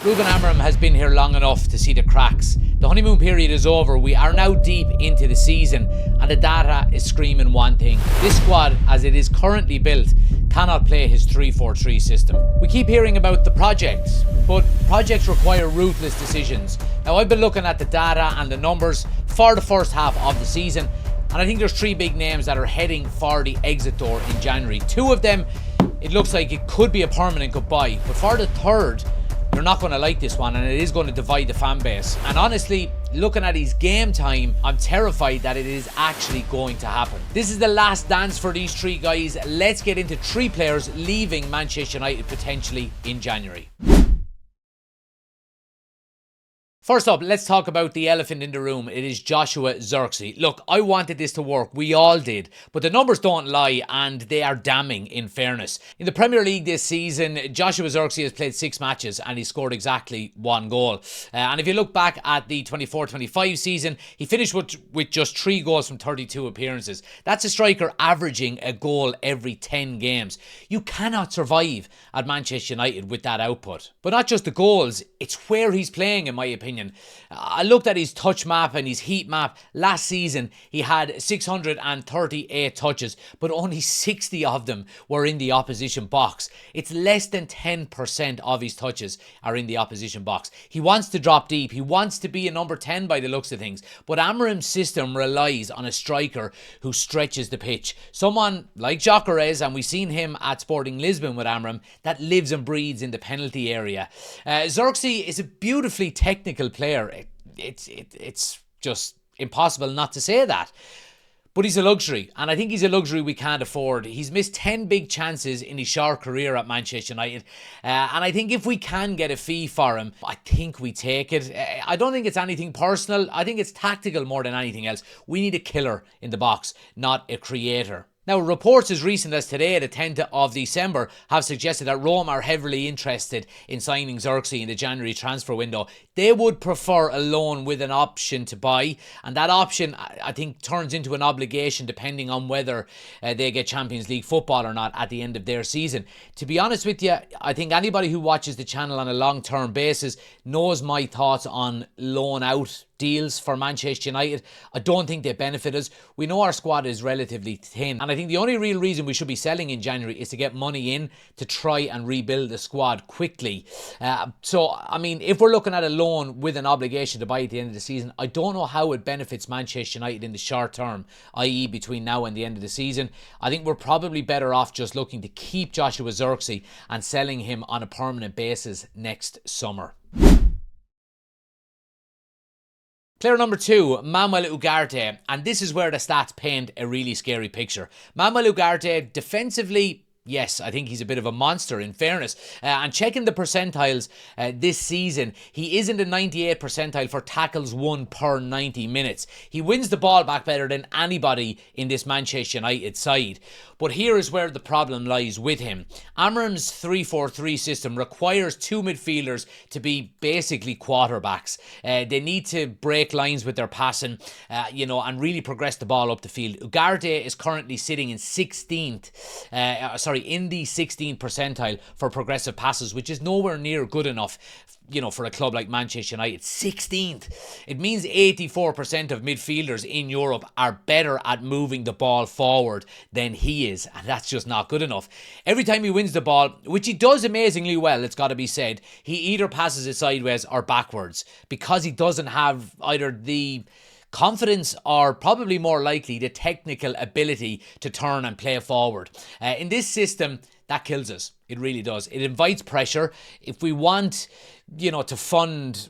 Ruben Amorim has been here long enough to see the cracks. The honeymoon period is over, we are now deep into the season, and the data is screaming one thing. This squad, as it is currently built, cannot play his 3-4-3 system. We keep hearing about the projects, but projects require ruthless decisions. Now, I've been looking at the data and the numbers for the first half of the season, and I think there's three big names that are heading for the exit door in January. Two of them, it looks like it could be a permanent goodbye, but for the third, you're not going to like this one, and it is going to divide the fan base. And honestly, looking at his game time, I'm terrified that it is actually going to happen. This is the last dance for these three guys. Let's get into three players leaving Manchester United potentially in January. First up, let's talk about the elephant in the room. It is Joshua Zirkzee. Look, I wanted this to work. We all did. But the numbers don't lie, and they are damning in fairness. In the Premier League this season, Joshua Zirkzee has played 6 matches and he scored exactly 1 goal. And if you look back at the 24-25 season, he finished with just 3 goals from 32 appearances. That's a striker averaging a goal every 10 games. You cannot survive at Manchester United with that output. But not just the goals, it's where he's playing, in my opinion. I looked at his touch map and his heat map. Last season, he had 638 touches, but only 60 of them were in the opposition box. It's less than 10% of his touches are in the opposition box. He wants to drop deep. He wants to be a number 10 by the looks of things. But Amorim's system relies on a striker who stretches the pitch. Someone like Gyökeres, and we've seen him at Sporting Lisbon with Amorim, that lives and breathes in the penalty area. Zirkzee is a beautifully technical player. It's just impossible not to say that. But he's a luxury, and I think he's a luxury we can't afford. He's missed 10 big chances in his short career at Manchester United, and I think if we can get a fee for him, I think we take it. I don't think it's anything personal. I think it's tactical more than anything else. We need a killer in the box, not a creator. Now, reports as recent as today, the 10th of December, have suggested that Rome are heavily interested in signing Zirkzee in the January transfer window. They would prefer a loan with an option to buy, and that option, I think, turns into an obligation depending on whether they get Champions League football or not at the end of their season. To be honest with you, I think anybody who watches the channel on a long-term basis knows my thoughts on loan-out deals for Manchester United. I don't think they benefit us. We know our squad is relatively thin, and I think the only real reason we should be selling in January is to get money in to try and rebuild the squad quickly. So, I mean, if we're looking at a loan with an obligation to buy at the end of the season, I don't know how it benefits Manchester United in the short term, i.e. between now and the end of the season. I think we're probably better off just looking to keep Joshua Zirkzee and selling him on a permanent basis next summer. Player number 2, Manuel Ugarte, and this is where the stats paint a really scary picture. Manuel Ugarte, defensively, yes, I think he's a bit of a monster in fairness. And checking the percentiles this season, he is in the 98th percentile for tackles won per 90 minutes. He wins the ball back better than anybody in this Manchester United side. But here is where the problem lies with him. Amorim's 3-4-3 system requires 2 midfielders to be basically quarterbacks. They need to break lines with their passing, and really progress the ball up the field. Ugarte is currently sitting in in the 16th percentile for progressive passes, which is nowhere near good enough, for a club like Manchester United. 16th. It means 84% of midfielders in Europe are better at moving the ball forward than he is, and that's just not good enough. Every time he wins the ball, which he does amazingly well, it's got to be said, he either passes it sideways or backwards because he doesn't have either the confidence or, probably more likely, the technical ability to turn and play forward. In this system, that kills us. It really does. It invites pressure. If we want, to fund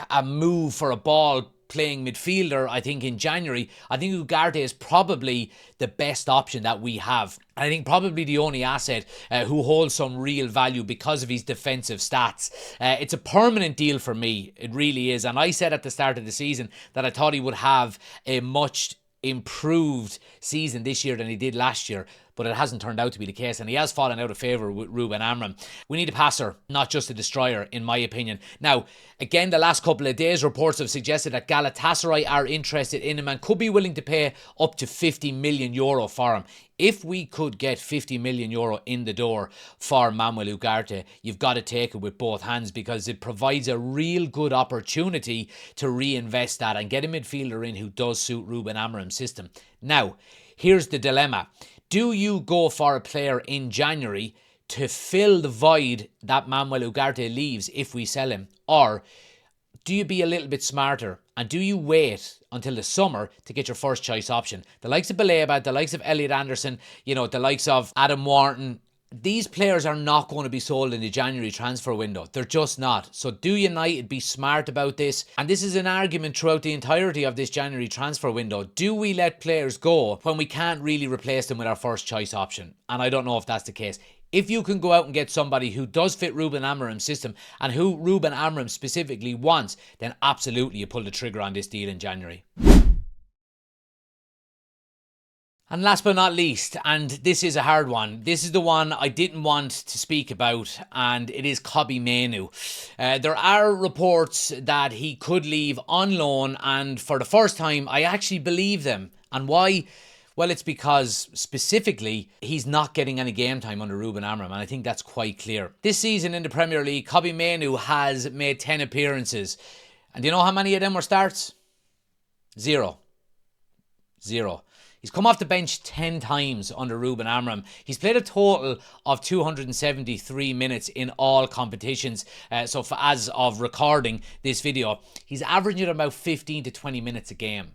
a move for a ball playing midfielder, I think in January, I think Ugarte is probably the best option that we have. I think probably the only asset who holds some real value because of his defensive stats. It's a permanent deal for me. It really is. And I said at the start of the season that I thought he would have a much improved season this year than he did last year. but it hasn't turned out to be the case, and he has fallen out of favour with Ruben Amorim. We need a passer, not just a destroyer, in my opinion. Now, again, the last couple of days, reports have suggested that Galatasaray are interested in him and could be willing to pay up to €50 million for him. If we could get €50 million in the door for Manuel Ugarte, you've got to take it with both hands, because it provides a real good opportunity to reinvest that and get a midfielder in who does suit Ruben Amorim's system. Now, here's the dilemma. Do you go for a player in January to fill the void that Manuel Ugarte leaves if we sell him? Or do you be a little bit smarter and do you wait until the summer to get your first choice option? The likes of Baleba, the likes of Elliot Anderson, the likes of Adam Wharton, these players are not going to be sold in the January transfer window. They're just not. So do United be smart about this? And this is an argument throughout the entirety of this January transfer window. Do we let players go when we can't really replace them with our first choice option? And I don't know if that's the case. If you can go out and get somebody who does fit Ruben Amorim's system and who Ruben Amorim specifically wants, then absolutely you pull the trigger on this deal in January. And last but not least, and this is a hard one, this is the one I didn't want to speak about, and it is Kobbie Mainoo. There are reports that he could leave on loan, and for the first time I actually believe them. And why? Well, it's because specifically he's not getting any game time under Ruben Amorim, and I think that's quite clear. This season in the Premier League, Kobbie Mainoo has made 10 appearances. And do you know how many of them were starts? Zero. He's come off the bench 10 times under Ruben Amorim. He's played a total of 273 minutes in all competitions. So as of recording this video, he's averaging about 15 to 20 minutes a game.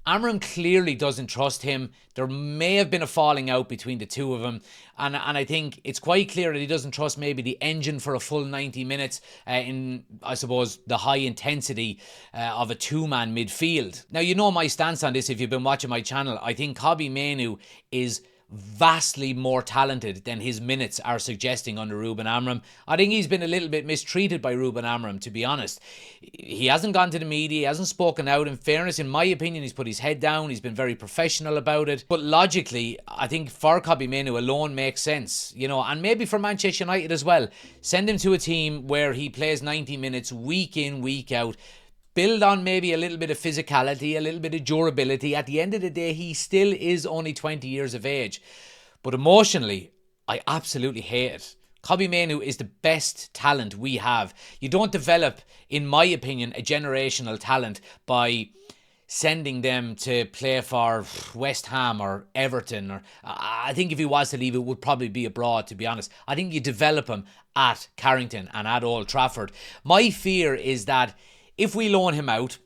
Amorim clearly doesn't trust him. There may have been a falling out between the two of them. And I think it's quite clear that he doesn't trust maybe the engine for a full 90 minutes in, I suppose, the high intensity of a two-man midfield. Now, you know my stance on this if you've been watching my channel. I think Kobbie Mainoo is vastly more talented than his minutes are suggesting under Ruben Amorim. I think he's been a little bit mistreated by Ruben Amorim, to be honest. He hasn't gone to the media, he hasn't spoken out. In fairness, in my opinion, he's put his head down, he's been very professional about it. But logically, I think for Kobbie Mainoo alone makes sense, and maybe for Manchester United as well. Send him to a team where he plays 90 minutes week in, week out. Build on maybe a little bit of physicality, a little bit of durability. At the end of the day, he still is only 20 years of age. But emotionally, I absolutely hate it. Kobbie Mainoo is the best talent we have. You don't develop, in my opinion, a generational talent by sending them to play for West Ham or Everton. Or I think if he was to leave, it would probably be abroad, to be honest. I think you develop him at Carrington and at Old Trafford. My fear is that if we loan him out,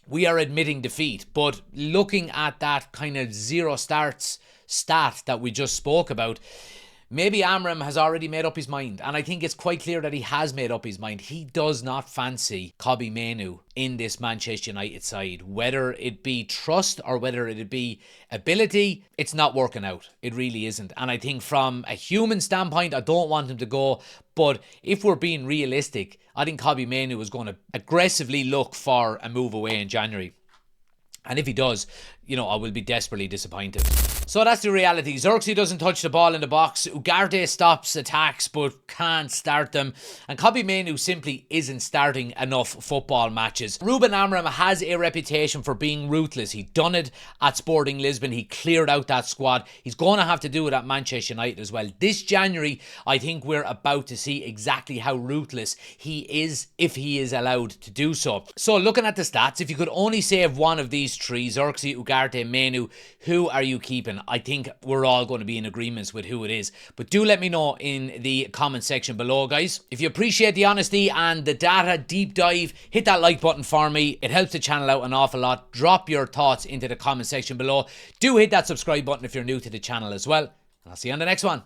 we are admitting defeat. But looking at that kind of zero starts stat that we just spoke about, maybe Amorim has already made up his mind. And I think it's quite clear that he has made up his mind. He does not fancy Kobbie Mainoo in this Manchester United side. Whether it be trust or whether it be ability, it's not working out. It really isn't. And I think from a human standpoint, I don't want him to go. But if we're being realistic, I think Kobbie Mainoo is going to aggressively look for a move away in January. And if he does, I will be desperately disappointed. So that's the reality. Zirkzee doesn't touch the ball in the box. Ugarte stops attacks but can't start them. And Kobbie Mainoo simply isn't starting enough football matches. Ruben Amorim has a reputation for being ruthless. He done it at Sporting Lisbon. He cleared out that squad. He's going to have to do it at Manchester United as well. This January, I think we're about to see exactly how ruthless he is if he is allowed to do so. So looking at the stats, if you could only save one of these three, Zirkzee, Ugarte, Mainoo, who are you keeping? I think we're all going to be in agreement with who it is. But do let me know in the comment section below, guys. If you appreciate the honesty and the data deep dive, hit that like button for me. It helps the channel out an awful lot. Drop your thoughts into the comment section below. Do hit that subscribe button if you're new to the channel as well. And I'll see you on the next one.